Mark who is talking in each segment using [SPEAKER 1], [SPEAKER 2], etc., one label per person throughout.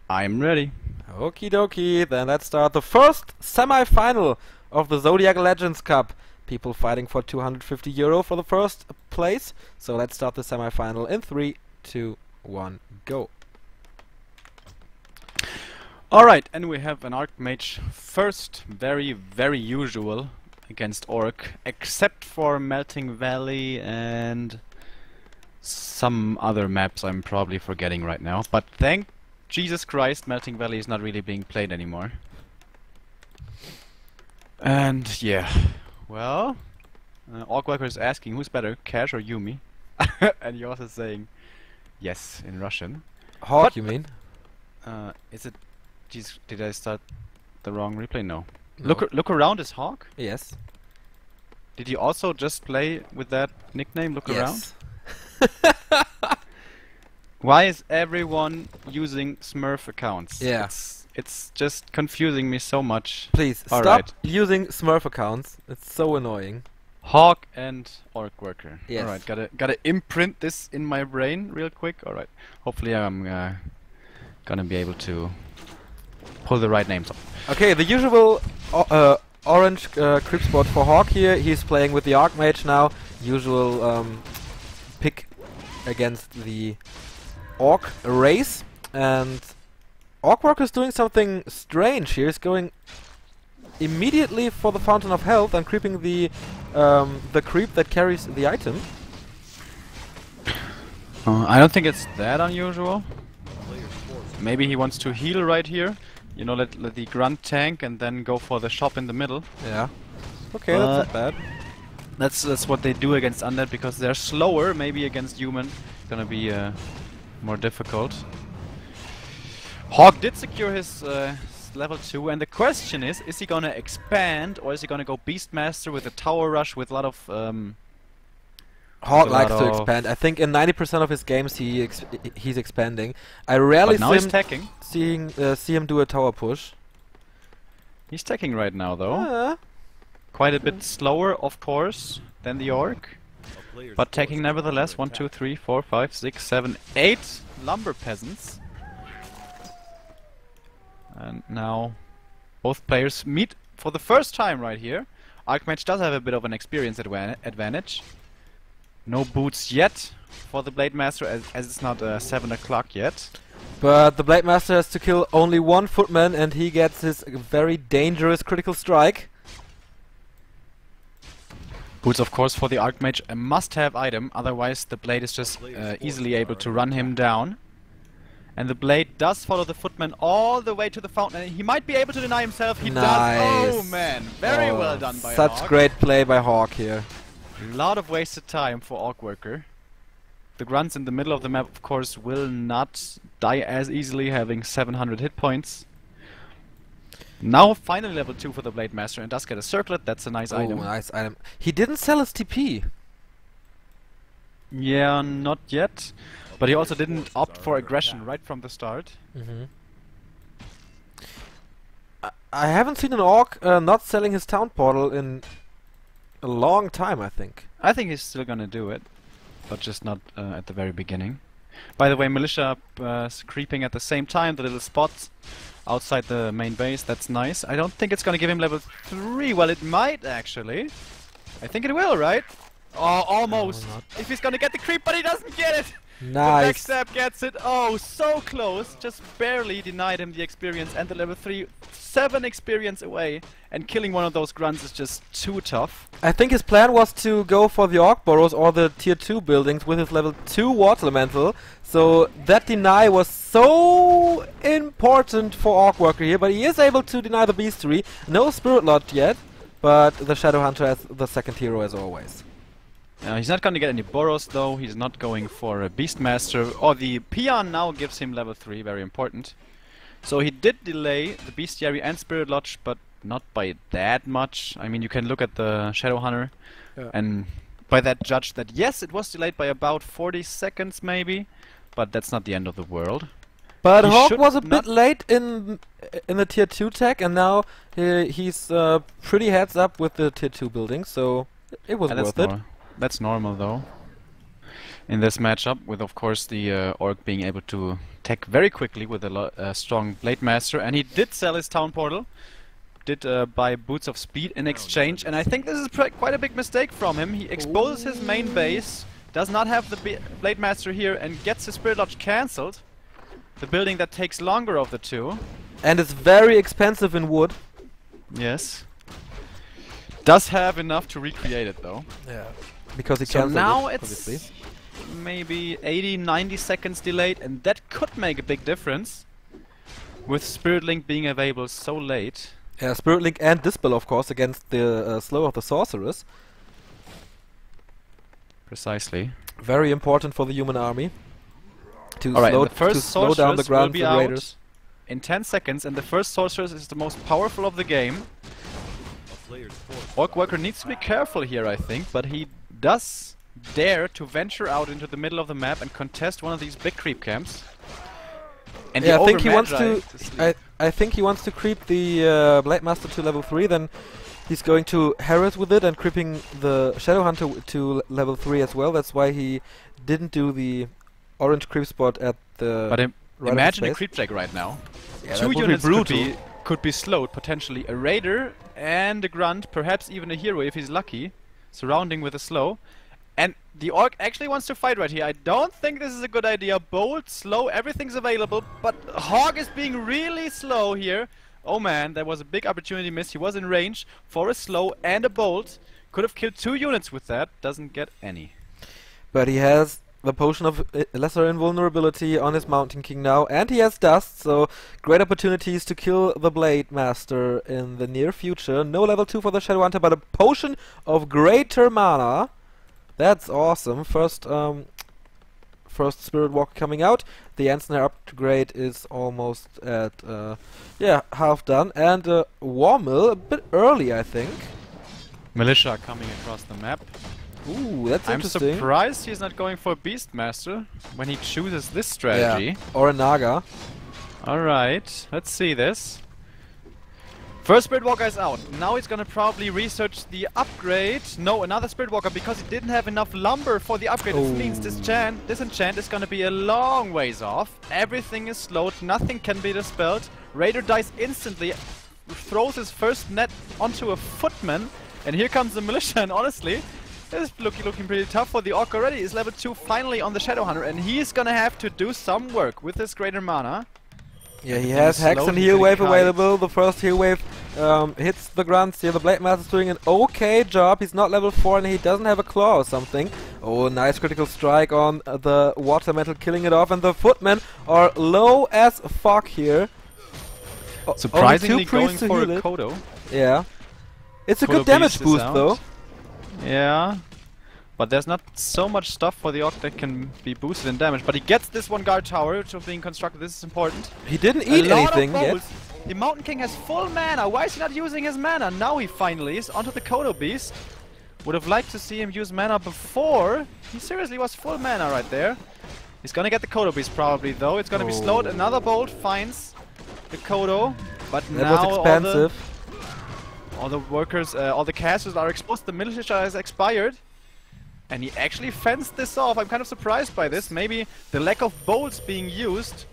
[SPEAKER 1] I'm ready.
[SPEAKER 2] Okie dokie, then let's start the first semi-final of the Zodiac Legends Cup. People fighting for €250 for the first place. So let's start the semi-final in 3, 2, 1, go.
[SPEAKER 1] Alright, and we have an Archmage first, very usual against Orc, except for Melting Valley and some other maps I'm probably forgetting right now. But thank Jesus Christ, Melting Valley is not really being played anymore. And yeah, well, Orcworker is asking who's better, Cash or Yumi? And you're also saying yes in Russian.
[SPEAKER 2] Hawk, you mean?
[SPEAKER 1] Is it? Jeez, did I start the wrong replay? No.
[SPEAKER 2] No.
[SPEAKER 1] Look around is Hawk?
[SPEAKER 2] Yes.
[SPEAKER 1] Did you also just play with that nickname, Look Around? Why is everyone using Smurf accounts?
[SPEAKER 2] Yeah.
[SPEAKER 1] It's just confusing me so much.
[SPEAKER 2] Please,
[SPEAKER 1] All
[SPEAKER 2] stop
[SPEAKER 1] right.
[SPEAKER 2] using Smurf accounts. It's so annoying.
[SPEAKER 1] Hawk and Orcworker.
[SPEAKER 2] Yes.
[SPEAKER 1] Alright, gotta imprint this in my brain real quick. Alright. Hopefully I'm gonna be able to pull the right names off.
[SPEAKER 2] Okay, the usual orange creep spot for Hawk here. He's playing with the Archmage now. Usual pick against the Orc race. And Orcworker is doing something strange here. He's going immediately for the Fountain of Health and creeping the creep that carries the item.
[SPEAKER 1] I don't think it's that unusual. Maybe he wants to heal right here. You know, let the grunt tank and then go for the shop in the middle.
[SPEAKER 2] Yeah. Okay, that's not bad.
[SPEAKER 1] That's what they do against undead because they're slower. Maybe against human, gonna be more difficult. Hawk did secure his level 2, and the question is he gonna expand or is he gonna go Beastmaster with a tower rush with a lot of
[SPEAKER 2] Hawk likes to expand. I think in 90% of his games he's expanding. I rarely see him do a tower push.
[SPEAKER 1] He's taking right now though. Quite a bit slower, of course, than the Orc. But taking nevertheless 1, 2, 3, 4, 5, 6, 7, 8 lumber peasants. And now both players meet for the first time right here. Archmage does have a bit of an experience advantage. No boots yet for the Blade Master as it's not 7 o'clock yet.
[SPEAKER 2] But the Blade Master has to kill only one footman and he gets his very dangerous critical strike.
[SPEAKER 1] Boots, of course, for the Archmage a must-have item, otherwise the Blade is just easily able to run him down. And the Blade does follow the footman all the way to the fountain, and he might be able to deny himself. He does. Oh man, very well done by Hawk.
[SPEAKER 2] Such great play by Hawk here.
[SPEAKER 1] A lot of wasted time for Orcworker. The grunts in the middle of the map, of course, will not die as easily, having 700 hit points. Now finally level 2 for the Blade Master, and does get a circlet. That's a nice item.
[SPEAKER 2] Nice item. He didn't sell his TP.
[SPEAKER 1] Yeah, not yet. But he also didn't opt for aggression right from the start.
[SPEAKER 2] I haven't seen an Orc not selling his town portal in a long time, I think.
[SPEAKER 1] I think he's still gonna do it, but just not at the very beginning. By the way, Militia creeping at the same time, the little spots outside the main base, that's nice. I don't think it's gonna give him level 3. Well, it might actually. I think it will, right? Oh, almost.
[SPEAKER 2] No,
[SPEAKER 1] if he's gonna get the creep, but he doesn't get it!
[SPEAKER 2] Nice.
[SPEAKER 1] The backstab gets it. Oh, so close. Just barely denied him the experience and the level 3. 7 experience away. And killing one of those grunts is just too tough.
[SPEAKER 2] I think his plan was to go for the Orc Burrows or the tier 2 buildings with his level 2 Water Elemental. So that deny was so important for Orcworker here. But he is able to deny the Beastery. No Spirit Lodge yet. But the Shadow Hunter as the second hero as always.
[SPEAKER 1] He's not gonna get any Boros though, he's not going for a Beastmaster, or the Peon now gives him level 3, very important. So he did delay the Bestiary and Spirit Lodge, but not by that much. I mean, you can look at the Shadow Hunter and by that judge that yes, it was delayed by about 40 seconds maybe, but that's not the end of the world.
[SPEAKER 2] But Hawk was a bit late in the tier 2 tech, and now he's pretty heads up with the tier 2 building, so it was worth it.
[SPEAKER 1] That's normal though. in this matchup, with of course the Orc being able to tech very quickly with a strong Blade Master, and he did sell his Town Portal, did buy Boots of Speed in exchange, and I think this is quite a big mistake from him. He exposes his main base, does not have the Blade Master here, and gets his Spirit Lodge cancelled. The building that takes longer of the two.
[SPEAKER 2] And it's very expensive in wood.
[SPEAKER 1] Yes. Does have enough to recreate it though.
[SPEAKER 2] Yeah. Because he
[SPEAKER 1] So
[SPEAKER 2] cancelled
[SPEAKER 1] now
[SPEAKER 2] it,
[SPEAKER 1] it's
[SPEAKER 2] obviously.
[SPEAKER 1] maybe 80-90 seconds delayed, and that could make a big difference. With Spirit Link being available so late.
[SPEAKER 2] Yeah, Spirit Link and Dispel, of course, against the slow of the Sorceress.
[SPEAKER 1] Precisely.
[SPEAKER 2] Very important for the human army. To
[SPEAKER 1] Alright,
[SPEAKER 2] slow,
[SPEAKER 1] the first
[SPEAKER 2] to slow down the
[SPEAKER 1] Sorceress will
[SPEAKER 2] Grunts
[SPEAKER 1] be
[SPEAKER 2] and
[SPEAKER 1] out
[SPEAKER 2] Raiders.
[SPEAKER 1] in 10 seconds, and the first Sorceress is the most powerful of the game. Orcworker needs to be careful here, I think, but he does dare to venture out into the middle of the map and contest one of these big creep camps. And
[SPEAKER 2] Yeah,
[SPEAKER 1] the
[SPEAKER 2] I think he wants
[SPEAKER 1] Over-Magi
[SPEAKER 2] to.
[SPEAKER 1] sleep.
[SPEAKER 2] I think he wants to creep the Blade Master to level 3. Then he's going to harass with it and creeping the Shadow Hunter to level 3 as well. That's why he didn't do the orange creep spot at the.
[SPEAKER 1] But
[SPEAKER 2] right
[SPEAKER 1] imagine a
[SPEAKER 2] space.
[SPEAKER 1] creep drag right now.
[SPEAKER 2] Yeah, that
[SPEAKER 1] Two
[SPEAKER 2] would be
[SPEAKER 1] units
[SPEAKER 2] brutal.
[SPEAKER 1] could be slowed, potentially. A Raider and a Grunt, perhaps even a Hero if he's lucky, surrounding with a slow. And the Orc actually wants to fight right here. I don't think this is a good idea. Bolt, slow, everything's available, but Hog is being really slow here. Oh man, there was a big opportunity missed. He was in range for a slow and a bolt. Could have killed 2 units with that. Doesn't get any.
[SPEAKER 2] But he has the potion of lesser invulnerability on his Mountain King now, and he has dust, so great opportunities to kill the Blade Master in the near future. No level 2 for the Shadow Hunter, but a potion of greater mana. That's awesome. First Spirit Walk coming out. The Ensnare upgrade is almost at yeah, half done, and War Mill a bit early, I think.
[SPEAKER 1] Militia coming across the map.
[SPEAKER 2] Ooh, that's
[SPEAKER 1] I'm
[SPEAKER 2] interesting.
[SPEAKER 1] surprised he's not going for Beastmaster when he chooses this strategy.
[SPEAKER 2] Yeah. Or a Naga.
[SPEAKER 1] Alright, let's see this. First Spirit Walker is out. Now he's gonna probably research the upgrade. No, another Spirit Walker because he didn't have enough lumber for the upgrade. This means disenchant is gonna be a long ways off. Everything is slowed, nothing can be dispelled. Raider dies instantly, throws his first net onto a footman, and here comes the militia, and honestly, this is looking pretty tough for the Orc already. He's level 2 finally on the Shadow Hunter, and he's gonna have to do some work with his greater mana.
[SPEAKER 2] Yeah, he has Hex and Heal Wave available. The first Heal Wave hits the Grunts here. The Blade Master's doing an okay job. He's not level 4 and he doesn't have a claw or something. Oh, nice critical strike on the Water Metal, killing it off. And the Footmen are low as fuck here.
[SPEAKER 1] Surprisingly
[SPEAKER 2] priests
[SPEAKER 1] going
[SPEAKER 2] to
[SPEAKER 1] for a
[SPEAKER 2] heal it.
[SPEAKER 1] Kodo.
[SPEAKER 2] Yeah. It's a
[SPEAKER 1] Kodo
[SPEAKER 2] good damage
[SPEAKER 1] Beast is
[SPEAKER 2] boost
[SPEAKER 1] out.
[SPEAKER 2] though.
[SPEAKER 1] Yeah. But there's not so much stuff for the Orc that can be boosted in damage. But he gets this one guard tower, which is being constructed. This is important.
[SPEAKER 2] He didn't eat anything yet.
[SPEAKER 1] bolts. The Mountain King has full mana. Why is he not using his mana? Now he finally is onto the Kodo Beast. Would have liked to see him use mana before. He seriously was full mana right there. He's gonna get the Kodo Beast probably though. It's gonna be slowed. Another bolt finds the Kodo. But
[SPEAKER 2] That
[SPEAKER 1] now
[SPEAKER 2] was expensive.
[SPEAKER 1] all the workers, all the casters are exposed. The militia has expired. And he actually fenced this off. I'm kind of surprised by this. Maybe the lack of bolts being used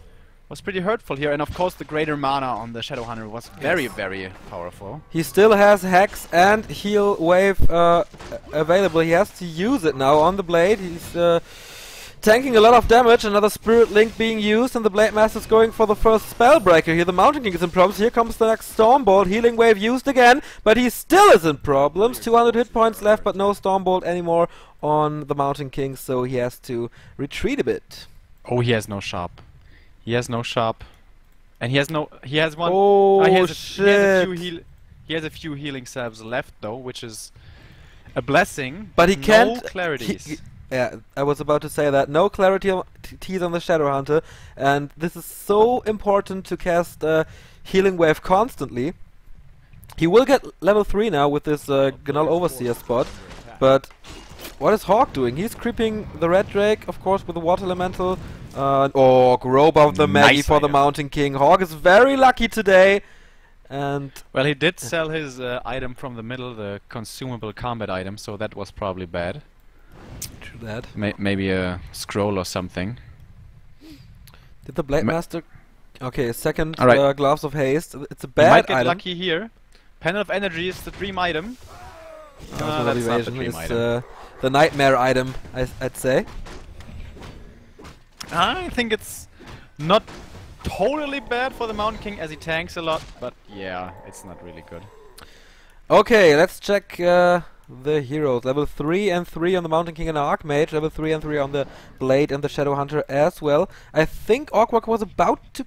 [SPEAKER 1] was pretty hurtful here. And of course the greater mana on the Shadow Hunter was very, very powerful.
[SPEAKER 2] He still has Hex and Heal Wave available. He has to use it now on the Blade. He's tanking a lot of damage. Another Spirit Link being used, and the Blade Master's going for the first Spellbreaker here. The Mountain King is in problems. Here comes the next Stormbolt. Healing Wave used again, but he still is in problems. 200 hit points left, but no Stormbolt anymore on the Mountain King, so he has to retreat a bit.
[SPEAKER 1] Oh, he has no sharp. He has no sharp. And he has no... He has one...
[SPEAKER 2] Oh,
[SPEAKER 1] shit.
[SPEAKER 2] shit.
[SPEAKER 1] He has a few healing salves left, though, which is a blessing.
[SPEAKER 2] But he can't...
[SPEAKER 1] No clarities.
[SPEAKER 2] Yeah, I was about to say that. No clarity on on the Shadow Hunter, and this is so important to cast Healing Wave constantly. He will get level 3 now with this Gnull Overseer spot, but what is Hawk doing? He's creeping the Red Drake, of course, with the Water Elemental. Oh, Robe of the Maggie for the Mountain King. Hawk is very lucky today. And
[SPEAKER 1] well, he did sell his item from the middle, the consumable combat item, so that was probably bad.
[SPEAKER 2] that.
[SPEAKER 1] Maybe a scroll or something.
[SPEAKER 2] Did the Blade Master... Okay, second
[SPEAKER 1] Alright.
[SPEAKER 2] Gloves of Haste. It's a
[SPEAKER 1] You
[SPEAKER 2] bad
[SPEAKER 1] might get
[SPEAKER 2] item.
[SPEAKER 1] lucky here. Panel of Energy is the dream item.
[SPEAKER 2] Also
[SPEAKER 1] That's not the
[SPEAKER 2] evasion
[SPEAKER 1] dream
[SPEAKER 2] is
[SPEAKER 1] item.
[SPEAKER 2] the nightmare item, I'd say.
[SPEAKER 1] I think it's not totally bad for the Mountain King as he tanks a lot, but yeah, it's not really good.
[SPEAKER 2] Okay, let's check the heroes. Level 3 and 3 on the Mountain King and Archmage. Level 3 and 3 on the Blade and the Shadow Hunter as well. I think Orcworker was about to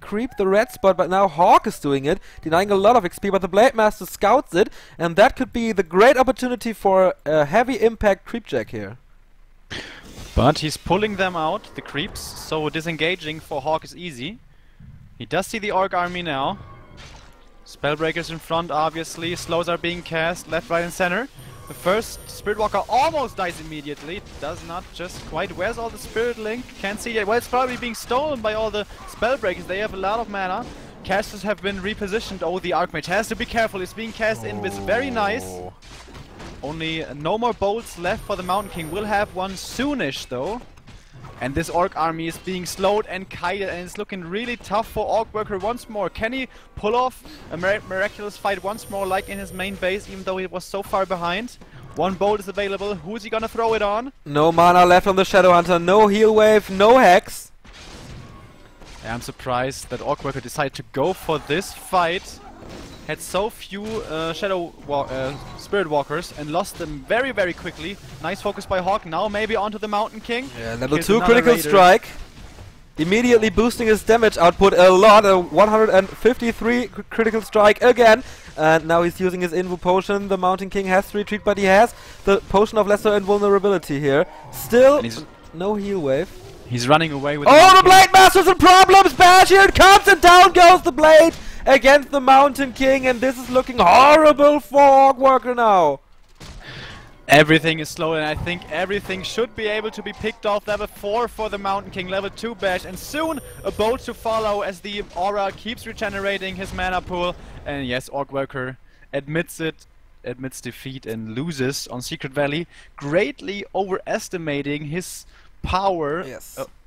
[SPEAKER 2] creep the red spot, but now Hawk is doing it, denying a lot of XP, but the Blade Master scouts it, and that could be the great opportunity for a heavy impact creep jack here.
[SPEAKER 1] But he's pulling them out, the creeps, so disengaging for Hawk is easy. He does see the Orc army now. Spellbreakers in front, obviously. Slows are being cast left, right, and center. The first Spirit Walker almost dies immediately. Does not just quite. Where's all the Spirit Link? Can't see it. Well, it's probably being stolen by all the Spellbreakers. They have a lot of mana. Casters have been repositioned. Oh, the Archmage has to be careful. It's being cast in with very nice. Only no more bolts left for the Mountain King. Will have one soonish though. And this Orc army is being slowed and kited, and it's looking really tough for Orcworker once more. Can he pull off a miraculous fight once more like in his main base, even though he was so far behind? One bolt is available. Who's he gonna throw it on?
[SPEAKER 2] No mana left on the Shadow Hunter, no heal wave, no hex.
[SPEAKER 1] I'm surprised that Orcworker decided to go for this fight. Had so few Spirit Walkers and lost them very, very quickly. Nice focus by Hawk. Now maybe onto the Mountain King.
[SPEAKER 2] Yeah, level
[SPEAKER 1] Here's
[SPEAKER 2] 2
[SPEAKER 1] another
[SPEAKER 2] critical
[SPEAKER 1] Raider.
[SPEAKER 2] strike. Immediately boosting his damage output a lot. A 153 critical strike again. And now he's using his Invu potion. The Mountain King has to retreat, but he has the potion of lesser invulnerability here. Still, no heal wave.
[SPEAKER 1] He's running away with
[SPEAKER 2] Oh, the Blade Master's in problems! Bash, here it comes, and down goes the Blade against the Mountain King, and this is looking horrible for Orcworker now.
[SPEAKER 1] Everything is slow, and I think everything should be able to be picked off. Level 4 for the Mountain King, level 2 bash, and soon a bolt to follow as the aura keeps regenerating his mana pool. And yes, Orcworker admits it, admits defeat, and loses on Secret Valley, greatly overestimating his power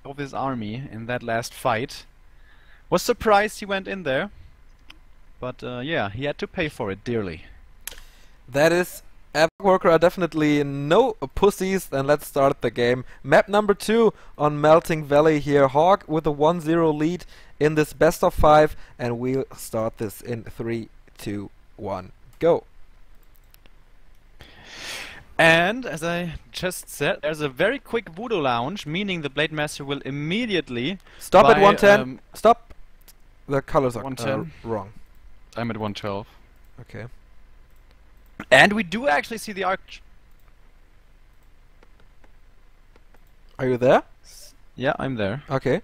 [SPEAKER 1] of his army in that last fight. Was surprised he went in there, but yeah, he had to pay for it dearly.
[SPEAKER 2] That is, Orcworker are definitely no pussies, and let's start the game. Map number 2 on Melting Valley here. Hawk with a 1-0 lead in this best of 5, and we'll start this in 3, 2, 1, go.
[SPEAKER 1] And, as I just said, there's a very quick Voodoo Lounge, meaning the Blade Master will immediately...
[SPEAKER 2] Stop at 110. Stop. The colors are
[SPEAKER 1] 110.
[SPEAKER 2] Wrong.
[SPEAKER 1] I'm at 112.
[SPEAKER 2] Okay.
[SPEAKER 1] And we do actually see the Arch...
[SPEAKER 2] Are you there?
[SPEAKER 1] Yeah, I'm there.
[SPEAKER 2] Okay.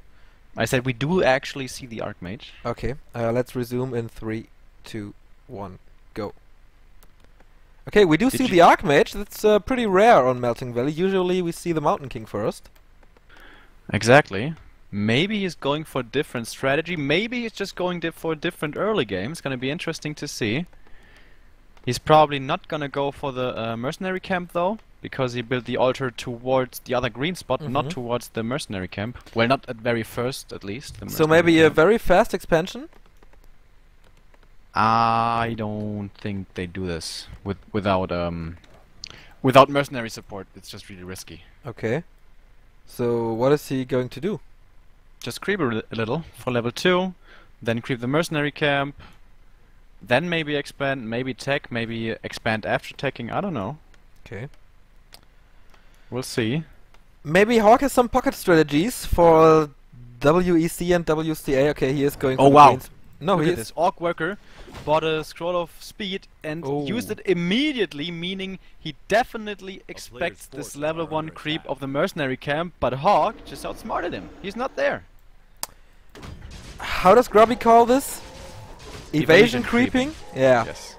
[SPEAKER 1] I said we do actually see the Archmage.
[SPEAKER 2] Okay. Let's resume in 3, 2, 1, go. Okay, we do see the Archmage. That's pretty rare on Melting Valley. Usually we see the Mountain King first.
[SPEAKER 1] Exactly. Maybe he's going for a different strategy. Maybe he's just going for a different early game. It's gonna be interesting to see. He's probably not gonna go for the mercenary camp though, because he built the altar towards the other green spot, not towards the mercenary camp. Well, not at very first, at least.
[SPEAKER 2] So maybe a very fast expansion?
[SPEAKER 1] I don't think they do this without mercenary support. It's just really risky.
[SPEAKER 2] Okay. So what is he going to do?
[SPEAKER 1] Just creep a little for level 2, then creep the mercenary camp, then maybe expand, maybe tech, maybe expand after teching. I don't know.
[SPEAKER 2] Okay.
[SPEAKER 1] We'll see.
[SPEAKER 2] Maybe Hawk has some pocket strategies for WEC and WCA. Okay, he is going for
[SPEAKER 1] Oh wow!
[SPEAKER 2] No,
[SPEAKER 1] Look
[SPEAKER 2] he
[SPEAKER 1] at
[SPEAKER 2] is.
[SPEAKER 1] this. Orcworker bought a scroll of speed and used it immediately, meaning he definitely expects this level 1 creep of the mercenary camp, but Hawk just outsmarted him. He's not there.
[SPEAKER 2] How does Grubby call this? Evasion creeping? Yeah.
[SPEAKER 1] Yes.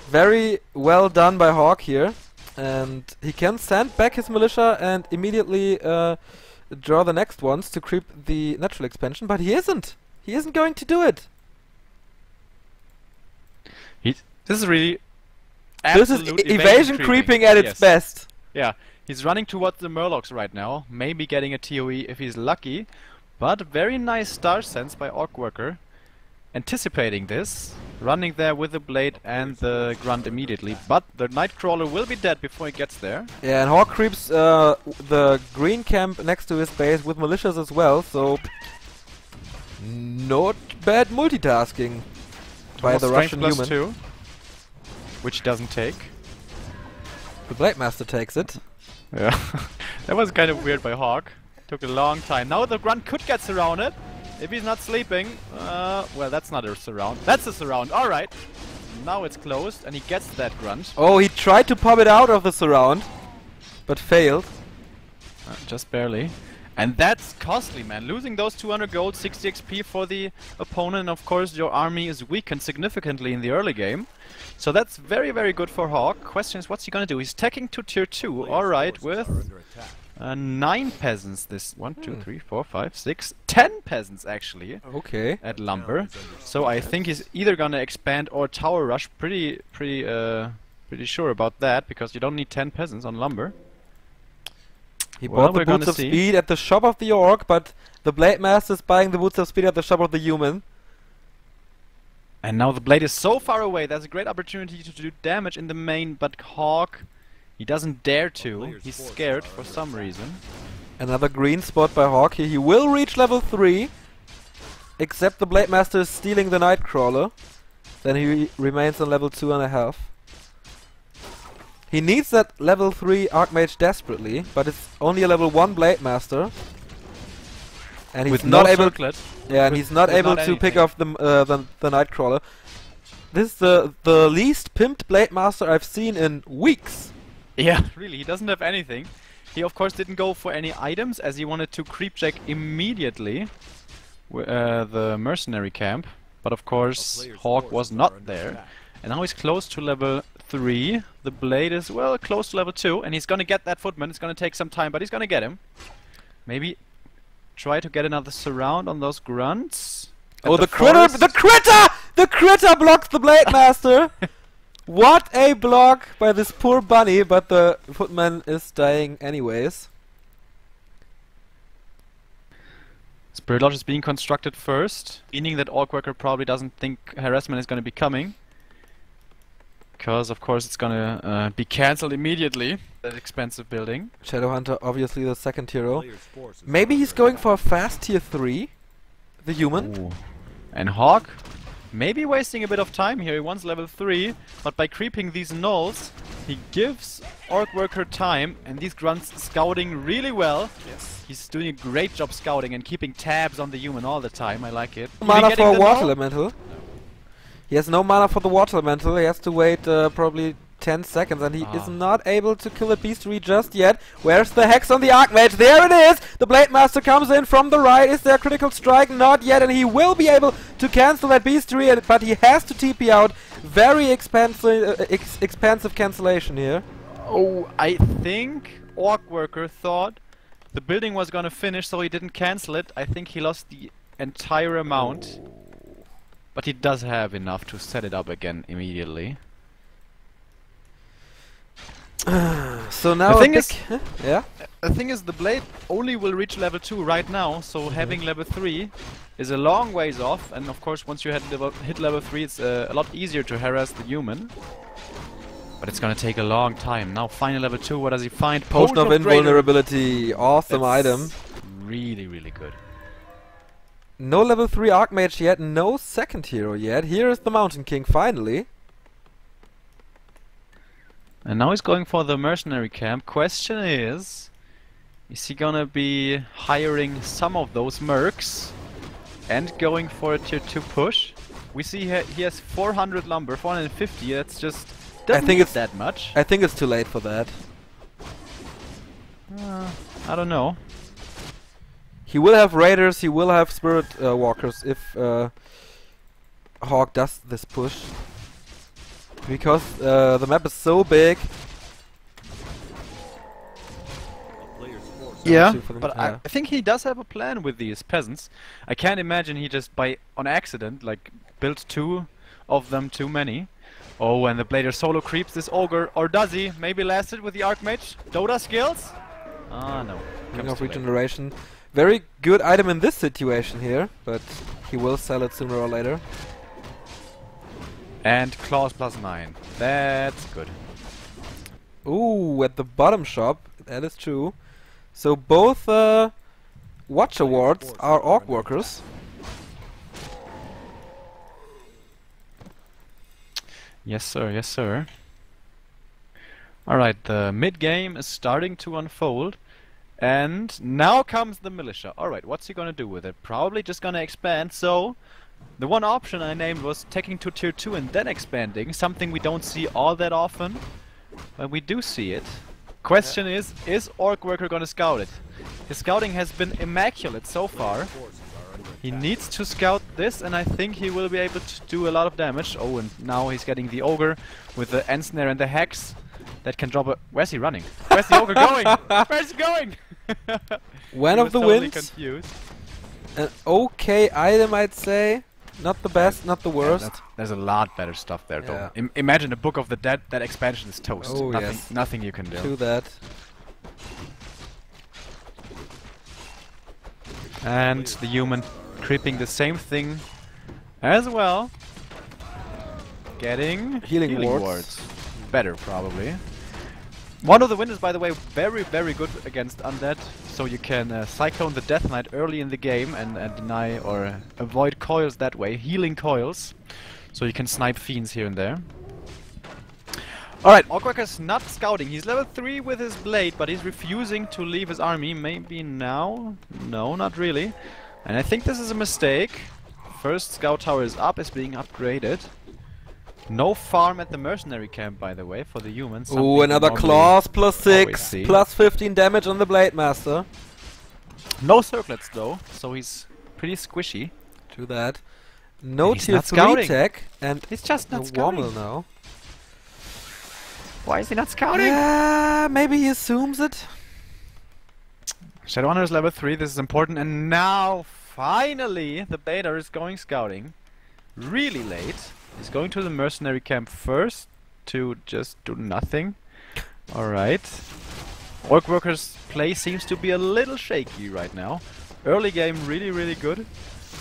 [SPEAKER 2] Very well done by Hawk here. And he can send back his militia and immediately draw the next ones to creep the natural expansion, but he isn't. He isn't going to do it.
[SPEAKER 1] This is really
[SPEAKER 2] This is evasion creeping at its best.
[SPEAKER 1] Yeah, He's running towards the Murlocs right now, maybe getting a ToE if he's lucky, but very nice star sense by Orcworker. Anticipating this, running there with the blade and the grunt immediately, but the Nightcrawler will be dead before he gets there.
[SPEAKER 2] Yeah, and Hawk creeps the green camp next to his base with militias as well, so not bad multitasking by the Russian
[SPEAKER 1] plus
[SPEAKER 2] human.
[SPEAKER 1] 2, which doesn't take.
[SPEAKER 2] The Blade Master takes it.
[SPEAKER 1] Yeah, that was kind of weird by Hawk. Took a long time. Now the grunt could get surrounded. If he's not sleeping, well, that's not a surround. That's a surround. All right. Now it's closed, and he gets that grunt.
[SPEAKER 2] Oh, he tried to pop it out of the surround, but failed.
[SPEAKER 1] Just barely. And that's costly, man. Losing those 200 gold, 60 XP for the opponent. Of course, your army is weakened significantly in the early game. So that's very, very good for Hawk. Question is, what's he gonna do? He's teching to tier 2. All right, with 9 peasants. This 1, 2, 3, 4, 5, 6, 10 peasants actually.
[SPEAKER 2] Okay.
[SPEAKER 1] At lumber. So I think he's either gonna expand or tower rush. Pretty sure about that, because you don't need 10 peasants on lumber.
[SPEAKER 2] He bought the Boots of Speed at the shop of the Orc, but the Blade Master is buying the Boots of Speed at the shop of the human.
[SPEAKER 1] And now the blade is so far away, there's a great opportunity to do damage in the main, but Hawk, he doesn't dare to. He's scared for some reason.
[SPEAKER 2] Another green spot by Hawk here. He will reach level 3, except the Blade Master is stealing the Nightcrawler. Then he remains on level 2.5. He needs that level 3 Archmage desperately, but it's only a level 1 Blade Master. And he's not able. Yeah, and he's not able to pick off the Nightcrawler. This is the least pimped Blade Master I've seen in weeks.
[SPEAKER 1] Yeah, really, he doesn't have anything. He of course didn't go for any items, as he wanted to creep check immediately the mercenary camp. But of course, Hawk was not there. And now he's close to level 3. The blade is, well, close to level 2. And he's gonna get that footman. It's gonna take some time, but he's gonna get him. Maybe try to get another surround on those grunts.
[SPEAKER 2] Oh, the critter! The critter! The critter blocks the Blade Master! What a block by this poor bunny, but the footman is dying anyways.
[SPEAKER 1] Spirit Lodge is being constructed first, meaning that Orcworker probably doesn't think harassment is going to be coming. Because, of course, it's going to be cancelled immediately, that expensive building.
[SPEAKER 2] Shadowhunter, obviously the second hero. Maybe he's going for a fast tier 3, the human.
[SPEAKER 1] Ooh. And Hawk, maybe wasting a bit of time here. He wants level 3, but by creeping these gnolls, he gives Orcworker time, and these grunts scouting really well. Yes. He's doing a great job scouting and keeping tabs on the human all the time. I like it.
[SPEAKER 2] Mana for a water elemental. He has no mana for the water elemental. He has to wait probably 10 seconds, and he is not able to kill a beastry just yet. Where's the hex on the Archmage? There it is! The Blade Master comes in from the right. Is there a critical strike? Not yet, and he will be able to cancel that beastry, but he has to TP out. Very expensive cancellation here.
[SPEAKER 1] Oh, I think Orcworker thought the building was gonna finish, so he didn't cancel it. I think he lost the entire amount. But he does have enough to set it up again immediately.
[SPEAKER 2] So now
[SPEAKER 1] the thing is,
[SPEAKER 2] yeah.
[SPEAKER 1] The thing is, the blade only will reach level 2 right now, so having level 3 is a long ways off. And of course, once you hit level 3, it's a lot easier to harass the human. But it's gonna take a long time. Now, final level 2. What does he find?
[SPEAKER 2] Potion of Invulnerability. Awesome item.
[SPEAKER 1] Really, really good.
[SPEAKER 2] No level 3 Archmage yet, no second hero yet. Here is the Mountain King finally.
[SPEAKER 1] And now he's going for the mercenary camp. Question is he gonna be hiring some of those mercs and going for a tier 2 push? We see he has 400 lumber, 450, that's just doesn't need that much.
[SPEAKER 2] I think it's too late for that.
[SPEAKER 1] I don't know.
[SPEAKER 2] He will have raiders, he will have spirit walkers if Hawk does this push. Because the map is so big.
[SPEAKER 1] Yeah, but I think he does have a plan with these peasants. I can't imagine he just on accident, like, built 2 of them too many. Oh, and the Blader solo creeps this Ogre, or does he? Maybe last it with the Archmage. Dota skills? Ah, no.
[SPEAKER 2] Ring of Regeneration. Very good item in this situation here, but he will sell it sooner or later.
[SPEAKER 1] And Claws +9. That's good.
[SPEAKER 2] Ooh, at the bottom shop, that is true. So both Watch Awards are Orcworkers.
[SPEAKER 1] Yes, sir. Yes, sir. Alright, the mid-game is starting to unfold. And now comes the Militia. Alright, what's he gonna do with it? Probably just gonna expand, so... The one option I named was taking to tier 2 and then expanding. Something we don't see all that often. But we do see it. Question is Orcworker gonna scout it? His scouting has been immaculate so far. He needs to scout this, and I think he will be able to do a lot of damage. Oh, and now he's getting the Ogre with the Ensnare and the Hex. That can drop a... Where's he running? Where's the Ogre going? Where's he going?
[SPEAKER 2] One of the
[SPEAKER 1] totally
[SPEAKER 2] wins.
[SPEAKER 1] Confused.
[SPEAKER 2] An okay item, I'd say. Not the best, not the worst.
[SPEAKER 1] Yeah, there's a lot better stuff there,
[SPEAKER 2] Yeah.
[SPEAKER 1] though. Imagine a Book of the Dead, that expansion is toast.
[SPEAKER 2] Oh,
[SPEAKER 1] nothing,
[SPEAKER 2] yes.
[SPEAKER 1] nothing you can do.
[SPEAKER 2] To that.
[SPEAKER 1] And the human creeping the same thing as well. Getting
[SPEAKER 2] Healing wards.
[SPEAKER 1] Better, probably. One of the winners, by the way, very, very good against Undead. So you can Cyclone the Death Knight early in the game and deny or avoid coils that way. Healing coils. So you can snipe fiends here and there. Alright, Orcworker's not scouting. He's level 3 with his blade, but he's refusing to leave his army. Maybe now? No, not really. And I think this is a mistake. First scout tower is up, is being upgraded. No farm at the mercenary camp, by the way, for the humans.
[SPEAKER 2] Ooh, another claws +6, +15 damage on the Blade Master.
[SPEAKER 1] No circlets though, so he's pretty squishy.
[SPEAKER 2] To that. No
[SPEAKER 1] He's
[SPEAKER 2] tier
[SPEAKER 1] not
[SPEAKER 2] 3
[SPEAKER 1] scouting.
[SPEAKER 2] tech, and
[SPEAKER 1] He's just not
[SPEAKER 2] a
[SPEAKER 1] scouting.
[SPEAKER 2] Womble now.
[SPEAKER 1] Why is he not scouting?
[SPEAKER 2] Yeah, maybe he assumes it.
[SPEAKER 1] Shadowrunner is level 3, this is important, and now finally the beta is going scouting. Really late. He's going to the mercenary camp first to just do nothing. Alright. Orcworker's play seems to be a little shaky right now. Early game really, really good.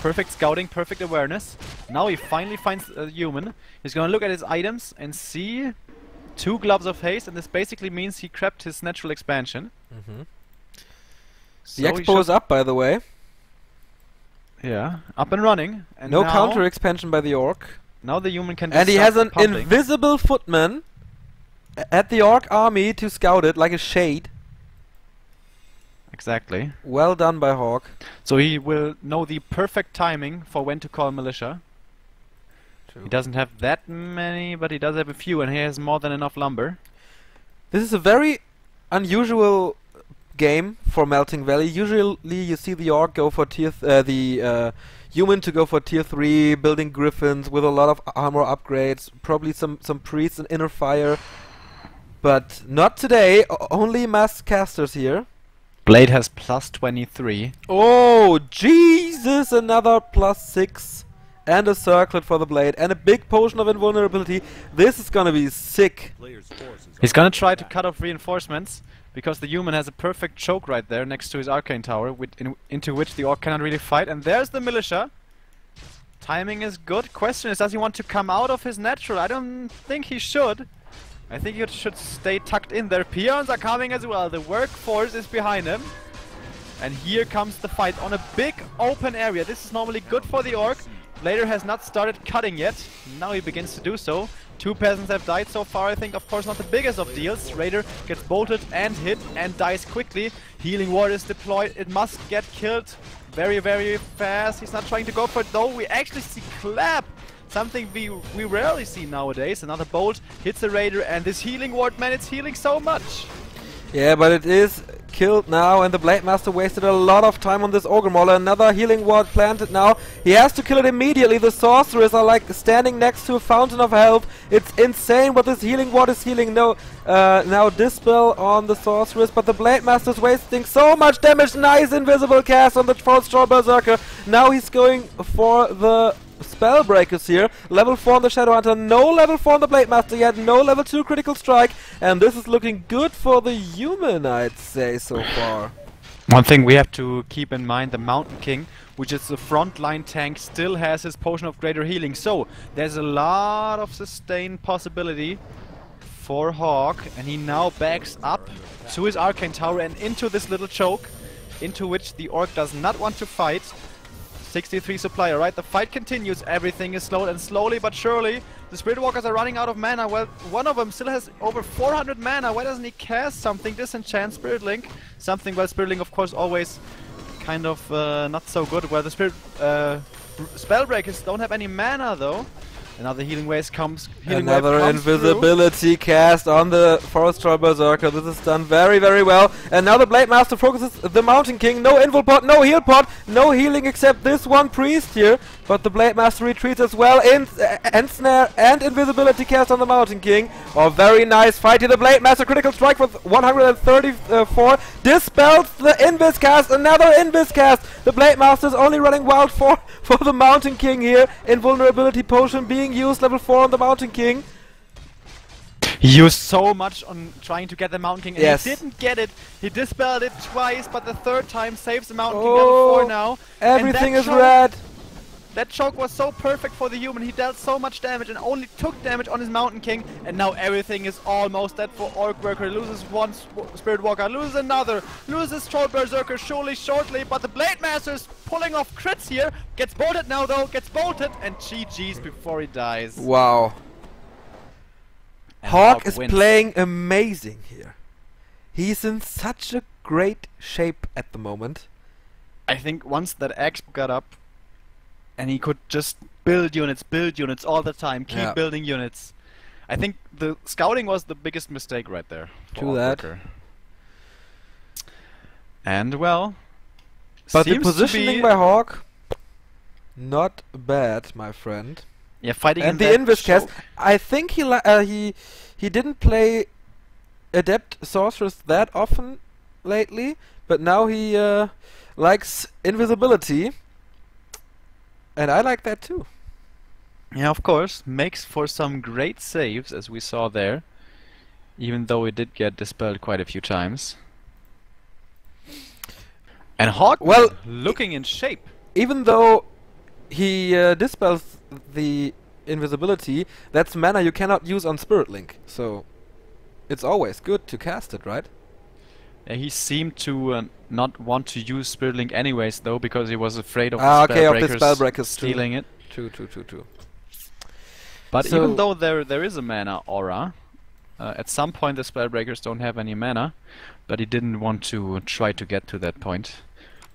[SPEAKER 1] Perfect scouting, perfect awareness. Now he finally finds a human. He's gonna look at his items and see 2 gloves of haste, and this basically means he crept his natural expansion.
[SPEAKER 2] The expo is up, by the way.
[SPEAKER 1] Yeah, up and running. And
[SPEAKER 2] No
[SPEAKER 1] now
[SPEAKER 2] counter expansion by the Orc.
[SPEAKER 1] Now the human can
[SPEAKER 2] And he
[SPEAKER 1] start
[SPEAKER 2] has an
[SPEAKER 1] pumping.
[SPEAKER 2] invisible footman at the Orc army to scout it, like a shade.
[SPEAKER 1] Exactly.
[SPEAKER 2] Well done by Hawk.
[SPEAKER 1] So he will know the perfect timing for when to call militia. He doesn't have that many, but he does have a few, and he has more than enough lumber.
[SPEAKER 2] This is a very unusual game for Melting Valley. Usually you see the Orc go for human to go for tier 3, building griffins with a lot of armor upgrades, probably some priests and inner fire. But not today, only mass casters here.
[SPEAKER 1] Blade has +23.
[SPEAKER 2] Oh, Jesus! Another +6. And a circlet for the blade, and a big potion of invulnerability. This is gonna be sick.
[SPEAKER 1] He's gonna try to cut off reinforcements, because the human has a perfect choke right there next to his arcane tower, into which the Orc cannot really fight. And there's the militia. Timing is good. Question is, does he want to come out of his natural? I don't think he should. I think he should stay tucked in there. Peons are coming as well. The workforce is behind him. And here comes the fight on a big open area. This is normally good for the Orc. Blader has not started cutting yet. Now he begins to do so. 2 peasants have died so far. I think, of course, not the biggest of deals. Raider gets bolted and hit and dies quickly. Healing ward is deployed. It must get killed very, very fast. He's not trying to go for it, though. We actually see Clap. Something we rarely see nowadays. Another bolt hits the Raider, and this healing ward, man, it's healing so much.
[SPEAKER 2] Yeah, but it is killed now, and the Blade Master wasted a lot of time on this Ogre Mauler. Another healing ward planted now. He has to kill it immediately. The sorcerers are like standing next to a fountain of health. It's insane what this healing ward is healing. No, now Dispel on the sorceress, but the Blade Master is wasting so much damage. Nice invisible cast on the False Troll Berserker. Now he's going for the spell breakers here. Level 4 on the Shadow Hunter, no level 4 on the Blade Master yet, no level 2 critical strike, and this is looking good for the human, I'd say, so far.
[SPEAKER 1] One thing we have to keep in mind, the Mountain King, which is the frontline tank, still has his potion of greater healing. So there's a lot of sustain possibility for Hawk, and he now backs up to his Arcane Tower and into this little choke, into which the Orc does not want to fight. 63 supply, alright, the fight continues, everything is slowed, and slowly but surely the Spirit Walkers are running out of mana. Well, one of them still has over 400 mana, why doesn't he cast something, disenchant Spirit Link? Something, well, Spirit Link of course always kind of not so good. Well, the Spirit Spellbreakers don't have any mana though. Another healing wave comes.
[SPEAKER 2] Another invisibility cast on the Forest Troll Berserker. This is done very, very well. And now the Blade Master focuses the Mountain King. No invul pot, no heal pot, no healing except this one priest here. But the Blade Master retreats as well. End snare and invisibility cast on the Mountain King. Oh, very nice fight here. The Blade Master critical strike with 134 dispels the invis cast. Another invis cast. The Blade Master is only running wild for the Mountain King here. Invulnerability potion being used, level 4 on the Mountain King.
[SPEAKER 1] He used so much on trying to get the Mountain King, and
[SPEAKER 2] yes,
[SPEAKER 1] he didn't get it. He dispelled it twice, but the third time saves the Mountain King level 4 now.
[SPEAKER 2] Everything is red.
[SPEAKER 1] That choke was so perfect for the human. He dealt so much damage and only took damage on his Mountain King, and now everything is almost dead for Orcworker. Loses one Spirit Walker, loses another, loses Troll Berserker surely shortly, but the Blade Master is pulling off crits here. Gets bolted now though, gets bolted, and GG's before he dies.
[SPEAKER 2] Wow. Hawk is playing amazing here. He's in such a great shape at the moment.
[SPEAKER 1] I think once that Axe got up, and he could just build units all the time, keep building units. I think the scouting was the biggest mistake right there.
[SPEAKER 2] True that.
[SPEAKER 1] And well,
[SPEAKER 2] but the positioning by Hawk, not bad, my friend.
[SPEAKER 1] Yeah, fighting
[SPEAKER 2] and the invis cast. I think he didn't play Adept Sorceress that often lately, but now he likes invisibility. And I like that too.
[SPEAKER 1] Yeah, of course. Makes for some great saves, as we saw there. Even though it did get dispelled quite a few times. And Hawk, well, looking in shape.
[SPEAKER 2] Even though he dispels the invisibility, that's mana you cannot use on Spirit Link. So it's always good to cast it, right?
[SPEAKER 1] He seemed to not want to use Spirit Link anyways, though, because he was afraid of the Spellbreakers stealing it.
[SPEAKER 2] True.
[SPEAKER 1] But so even though there is a mana aura, at some point the Spellbreakers don't have any mana, but he didn't want to try to get to that point.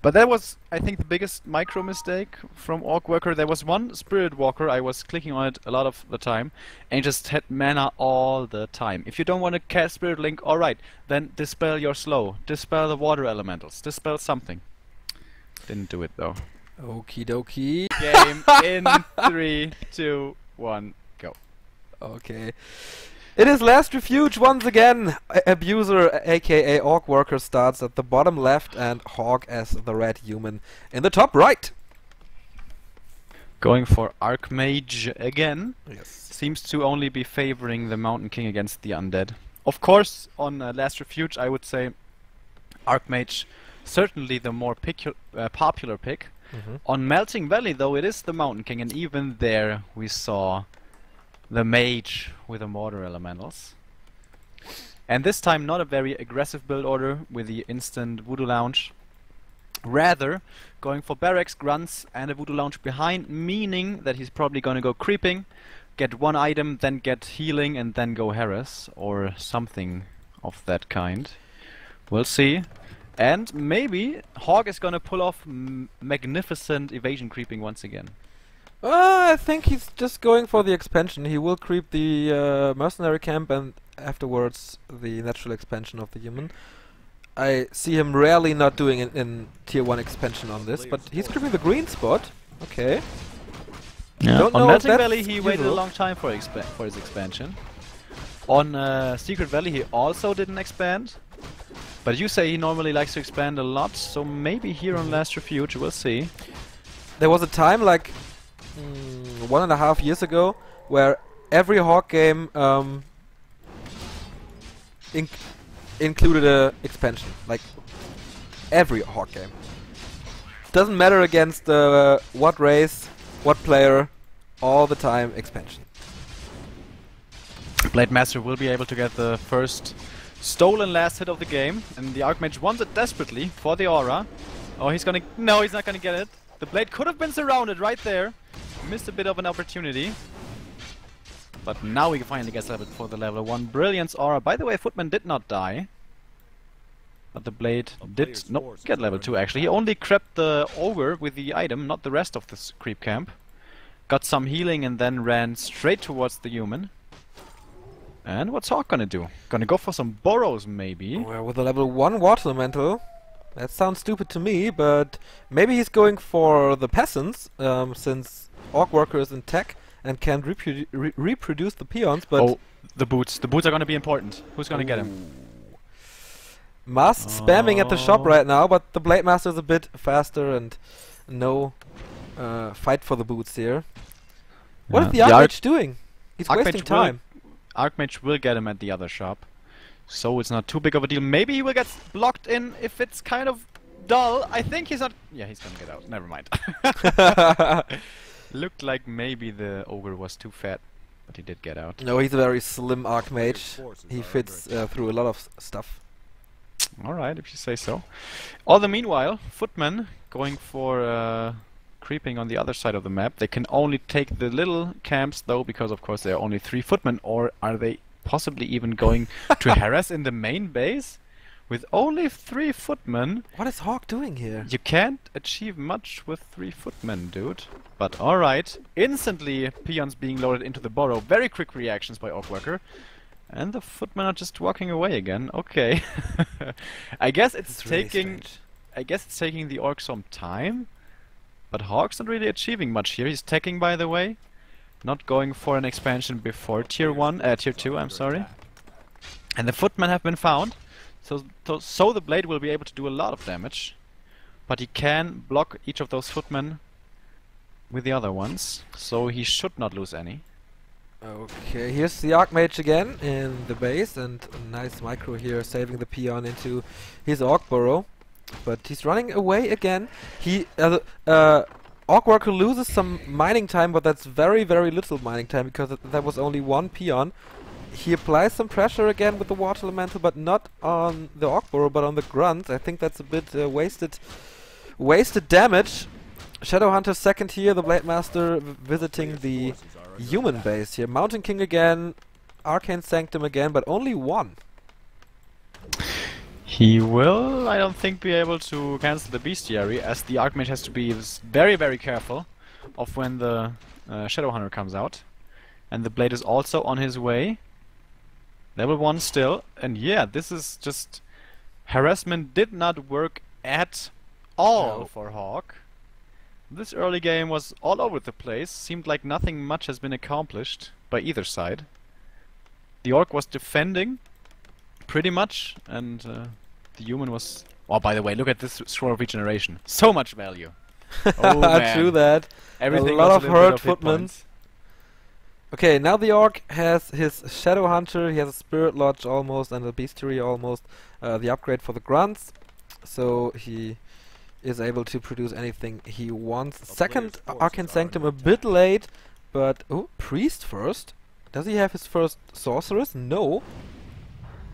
[SPEAKER 1] But that was, I think, the biggest micro mistake from Orcworker. There was one Spirit Walker, I was clicking on it a lot of the time, and he just had mana all the time. If you don't want to cast Spirit Link, alright, then dispel your slow, dispel the water elementals, dispel something. Didn't do it though.
[SPEAKER 2] Okie dokie.
[SPEAKER 1] Game in 3, 2, 1, go.
[SPEAKER 2] Okay. It is Last Refuge once again. Abuser, aka Orcworker, starts at the bottom left, and Hawk as the red human in the top right.
[SPEAKER 1] Going for Archmage again.
[SPEAKER 2] Yes.
[SPEAKER 1] Seems to only be favoring the Mountain King against the undead. Of course, on Last Refuge, I would say Archmage certainly the more popular pick. On Melting Valley, though, it is the Mountain King, and even there we saw the mage with the mortar elementals. And this time not a very aggressive build order with the instant Voodoo Lounge. Rather going for barracks, grunts and a Voodoo Lounge behind, meaning that he's probably gonna go creeping, get one item, then get healing and then go harass or something of that kind. We'll see. And maybe Hawk is gonna pull off magnificent evasion creeping once again.
[SPEAKER 2] I think he's just going for the expansion. He will creep the mercenary camp and afterwards the natural expansion of the human. I see him rarely not doing it in tier 1 expansion on this, but he's creeping the green spot. Okay.
[SPEAKER 1] Yeah. On Melting Valley he waited a long time for his expansion. On Secret Valley he also didn't expand. But you say he normally likes to expand a lot, so maybe here on Last Refuge we'll see.
[SPEAKER 2] There was a time like 1.5 years ago, where every Hawk game included a expansion. Like every Hawk game. Doesn't matter against what race, what player, all the time expansion.
[SPEAKER 1] Blade Master will be able to get the first stolen last hit of the game, and the Archmage wants it desperately for the aura. Oh, he's gonna... No, he's not gonna get it. The Blade could have been surrounded right there. Missed a bit of an opportunity. But now he finally gets leveled for the level 1 Brilliance aura. By the way, Footman did not die. But the Blade did not get level 2 actually. He only crept the Ogre with the item, not the rest of this creep camp. Got some healing and then ran straight towards the human. And what's Hawk gonna do? Gonna go for some Burrows maybe?
[SPEAKER 2] Well, with a level 1 Water Elemental, that sounds stupid to me, but maybe he's going for the Peasants, since Orcworker is in tech and can't reproduce the peons, but...
[SPEAKER 1] Oh, the boots. The boots are gonna be important. Who's gonna get him?
[SPEAKER 2] Mast spamming at the shop right now, but the Blade Master is a bit faster and no fight for the boots here. What is the Archmage doing? He's wasting time.
[SPEAKER 1] Archmage will get him at the other shop, so it's not too big of a deal. Maybe he will get blocked in if it's kind of dull. I think he's not... Yeah, he's gonna get out. Never mind. Looked like maybe the Ogre was too fat, but he did get out.
[SPEAKER 2] No, he's a very slim Archmage. He fits through a lot of stuff.
[SPEAKER 1] Alright, if you say so. All the meanwhile, Footman going for creeping on the other side of the map. They can only take the little camps though, because of course there are only 3 Footmen. Or are they possibly even going to harass in the main base? With only 3 Footmen.
[SPEAKER 2] What is Hawk doing here?
[SPEAKER 1] You can't achieve much with 3 Footmen, dude. But alright. Instantly peons being loaded into the burrow. Very quick reactions by Orcworker. And the Footmen are just walking away again. Okay. I guess it's taking... I guess it's taking the Orc some time. But Hawk's not really achieving much here. He's teching, by the way. Not going for an expansion before tier 2, I'm sorry. And the Footmen have been found. So the Blade will be able to do a lot of damage. But he can block each of those Footmen with the other ones. So he should not lose any.
[SPEAKER 2] Okay, here's the Archmage again in the base, and a nice micro here saving the peon into his Orc burrow. But he's running away again. He Orcworker loses some mining time, but that's very, very little mining time because that was only 1 peon. He applies some pressure again with the Water Elemental, but not on the Orc burrow, but on the Grunt. I think that's a bit wasted damage. Shadowhunter second here, the Blade Master visiting the human base here. Mountain King again, Arcane Sanctum again, but only 1.
[SPEAKER 1] He will, I don't think, be able to cancel the Bestiary, as the Archmage has to be very, very careful of when the Shadowhunter comes out. And the Blade is also on his way. Level 1 still. And yeah, this is just... Harassment did not work at all for Hawk. This early game was all over the place. Seemed like nothing much has been accomplished by either side. The Orc was defending pretty much, and the human was... Oh, by the way, look at this Scroll of Regeneration. So much value. Oh, man.
[SPEAKER 2] True that.
[SPEAKER 1] Everything
[SPEAKER 2] a lot of hurt
[SPEAKER 1] hit
[SPEAKER 2] Footmen.
[SPEAKER 1] points.
[SPEAKER 2] Okay, now the Orc has his Shadowhunter, he has a Spirit Lodge almost, and a Bestiary almost. The upgrade for the Grunts. So he is able to produce anything he wants. Second Arcane Sanctum a bit late, but... Oh, Priest first? Does he have his first Sorceress? No.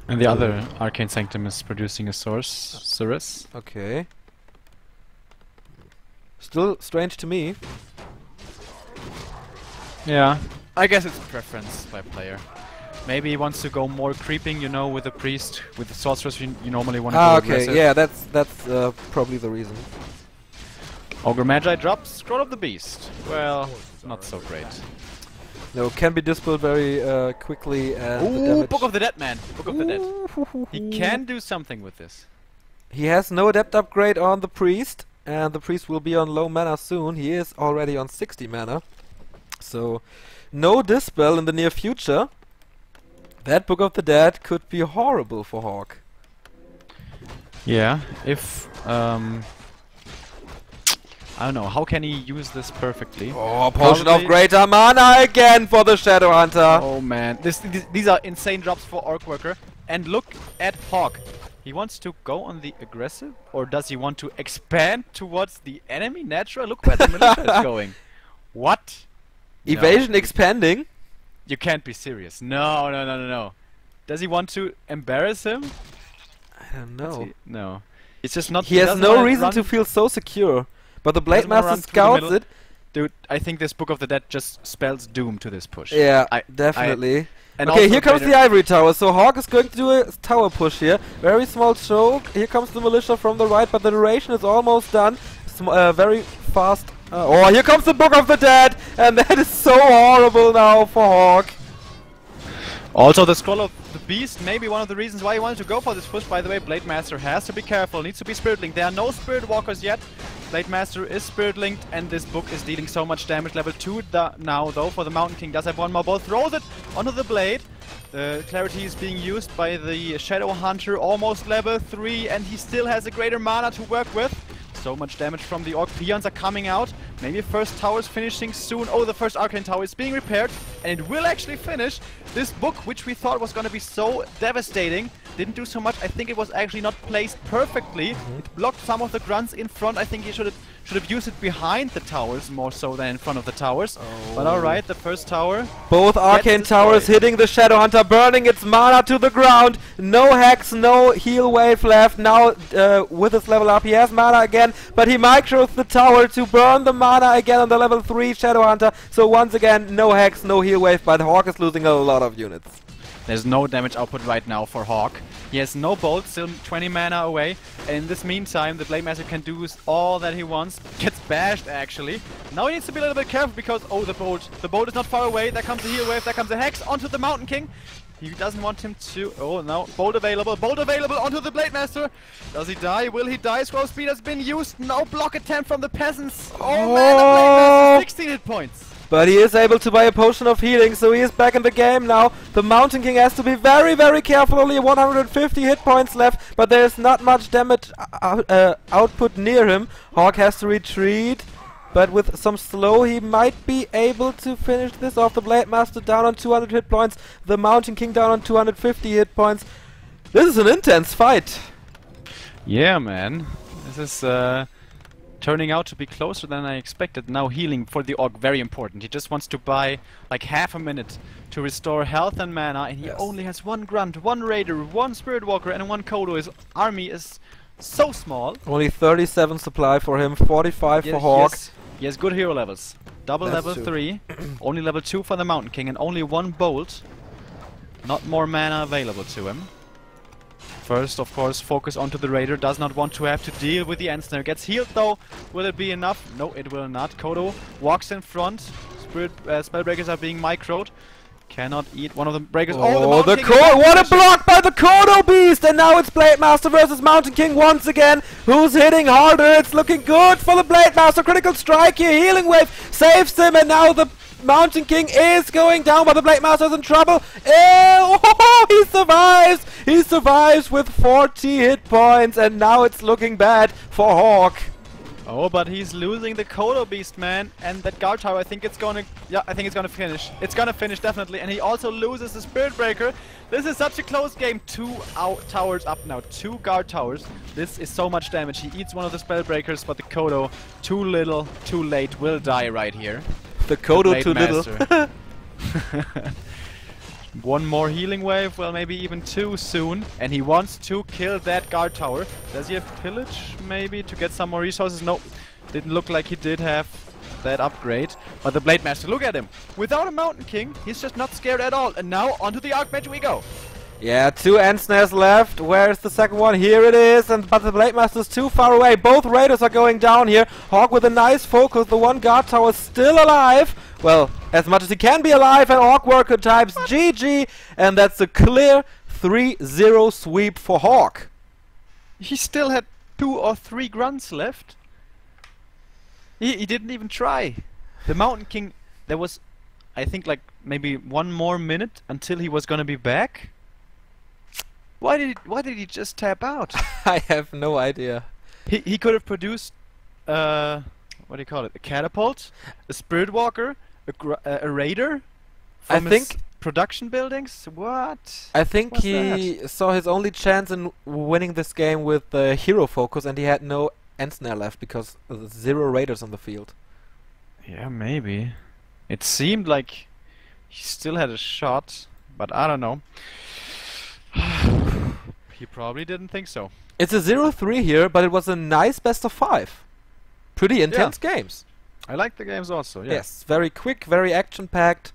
[SPEAKER 1] And the other Arcane Sanctum is producing a Sorceress.
[SPEAKER 2] Okay. Still strange to me.
[SPEAKER 1] Yeah, I guess it's preference by player. Maybe he wants to go more creeping, you know, with the Priest. With the Sorceress, you normally want to go aggressive.
[SPEAKER 2] Okay, yeah, that's probably the reason.
[SPEAKER 1] Ogre Magi drops Scroll of the Beast. Well, not so great.
[SPEAKER 2] No, can be dispelled very quickly.
[SPEAKER 1] Ooh, Book of the Dead, man! Book of the Dead. He can do something with this.
[SPEAKER 2] He has no Adept upgrade on the Priest, and the Priest will be on low mana soon. He is already on 60 mana. So, no Dispel in the near future. That Book of the Dead could be horrible for Hawk.
[SPEAKER 1] Yeah, if I don't know, how can he use this perfectly?
[SPEAKER 2] Oh, Potion of Greater Mana again for the Shadow Hunter.
[SPEAKER 1] Oh man, these are insane drops for Orcworker. And look at Hawk. He wants to go on the aggressive, or does he want to expand towards the enemy natural? Look where the militia is going. What?
[SPEAKER 2] Evasion
[SPEAKER 1] No.
[SPEAKER 2] expanding?
[SPEAKER 1] You can't be serious. No, no, no, no, no. Does he want to embarrass him?
[SPEAKER 2] I don't know.
[SPEAKER 1] No. It's just not...
[SPEAKER 2] He has no reason to feel so secure. But the Blade Master scouts it.
[SPEAKER 1] Dude, I think this Book of the Dead just spells doom to this push.
[SPEAKER 2] Yeah, definitely.
[SPEAKER 1] And
[SPEAKER 2] okay, here comes the Ivory Tower. So Hawk is going to do a tower push here. Very small choke. Here comes the militia from the right, but the duration is almost done. Very fast. Oh, here comes the Book of the Dead, and that is so horrible now for Hawk.
[SPEAKER 1] Also, the Scroll of the Beast, maybe one of the reasons why he wanted to go for this push. By the way, Blade Master has to be careful. Needs to be Spirit Linked. There are no Spirit Walkers yet. Blade Master is Spirit Linked, and this book is dealing so much damage. Level 2 now, though, for the Mountain King. Does have one more ball. Throws it onto the Blade. The clarity is being used by the Shadow Hunter. Almost level 3, and he still has a greater mana to work with. So much damage from the Orc. Peons are coming out. Maybe first tower's finishing soon. Oh, the first Arcane Tower is being repaired. And it will actually finish. This book, which we thought was going to be so devastating, didn't do so much. I think it was actually not placed perfectly. It blocked some of the grunts in front. I think he should have used it behind the towers more so than in front of the towers. Oh. But alright, the first tower.
[SPEAKER 2] Both Arcane Towers hitting the Shadow Hunter, burning its mana to the ground. No Hex, no heal wave left. Now with his level up, he has mana again, but he micros the tower to burn the mana again on the level 3 Shadow Hunter. So once again, no Hex, no heal wave, but Hawk is losing a lot of units.
[SPEAKER 1] There's no damage output right now for Hawk. He has no bolt, still 20 mana away. And in this meantime, the Blade Master can do all that he wants. Gets bashed, actually. Now he needs to be a little bit careful because, oh, the bolt. The bolt is not far away. There comes the heal wave, there comes the Hex onto the Mountain King. He doesn't want him to... Oh, no. Bolt available onto the Blade Master. Does he die? Will he die? Scroll speed has been used. No block attempt from the peasants. Oh, man, the Blade Master, 16 hit points.
[SPEAKER 2] But he is able to buy a potion of healing, so he is back in the game now. The Mountain King has to be very, very careful. Only 150 hit points left, but there is not much damage output near him. Hawk has to retreat, but with some slow, he might be able to finish this off. The Blade Master down on 200 hit points. The Mountain King down on 250 hit points. This is an intense fight.
[SPEAKER 1] Yeah, man. This is turning out to be closer than I expected. Now healing for the Orc, very important. He just wants to buy like half a minute to restore health and mana, and he only has one Grunt, one Raider, one Spirit Walker, and one Kodo. His army is so small.
[SPEAKER 2] Only 37 supply for him, 45 for Hawk.
[SPEAKER 1] He has good hero levels. Double
[SPEAKER 2] That's
[SPEAKER 1] level
[SPEAKER 2] true.
[SPEAKER 1] 3, only level 2 for the Mountain King, and only one Bolt. Not more mana available to him. First, of course, focus onto the Raider. Does not want to have to deal with the End Snare. Gets healed though. Will it be enough? No, it will not. Kodo walks in front. Spellbreakers are being microed. Cannot eat one of the breakers.
[SPEAKER 2] Oh, the what a block by the Kodo Beast! And now it's Blade Master versus Mountain King once again. Who's hitting harder? It's looking good for the Blade Master. Critical strike here. Healing wave saves him, and now the Mountain King is going down, but the Blade Master is in trouble. Oh, he survives! He survives with 40 hit points, and now it's looking bad for Hawk.
[SPEAKER 1] Oh, but he's losing the Kodo Beast, man. And that guard tower, I think it's gonna... Yeah, I think it's gonna finish. It's gonna finish, definitely. And he also loses the Spirit Breaker. This is such a close game. 2 towers up now. 2 guard towers. This is so much damage. He eats one of the Spell Breakers, but the Kodo, too little, too late, will die right here.
[SPEAKER 2] The Kodo too little.
[SPEAKER 1] One more healing wave, well, maybe even 2 soon. And he wants to kill that guard tower. Does he have pillage, maybe, to get some more resources? No, didn't look like he did have that upgrade. But the Blade Master, look at him. Without a Mountain King, he's just not scared at all. And now, onto the Archmage we go.
[SPEAKER 2] Yeah, 2 End Snares left. Where's the second one? Here it is, but the Blade Master's too far away. Both Raiders are going down here. Hawk with a nice focus. The one guard tower is still alive. Well, as much as he can be alive, and Orcworker types GG, and that's a clear 3-0 sweep for Hawk.
[SPEAKER 1] He still had 2 or 3 grunts left. He didn't even try. The Mountain King, there was, I think, like maybe 1 more minute until he was gonna be back. Why did he just tap out?
[SPEAKER 2] I have no idea.
[SPEAKER 1] He could have produced what do you call it? A catapult, a spirit walker, a raider.
[SPEAKER 2] I
[SPEAKER 1] From his
[SPEAKER 2] think
[SPEAKER 1] production buildings. What?
[SPEAKER 2] I think
[SPEAKER 1] What's
[SPEAKER 2] he saw his only chance in winning this game with hero focus, and he had no end snare left because 0 raiders on the field.
[SPEAKER 1] Yeah, maybe. It seemed like he still had a shot, but I don't know. He probably didn't think so.
[SPEAKER 2] It's a 0-3 here, but it was a nice best of 5. Pretty intense games.
[SPEAKER 1] I like the games also. Yeah.
[SPEAKER 2] Yes, very quick, very action-packed.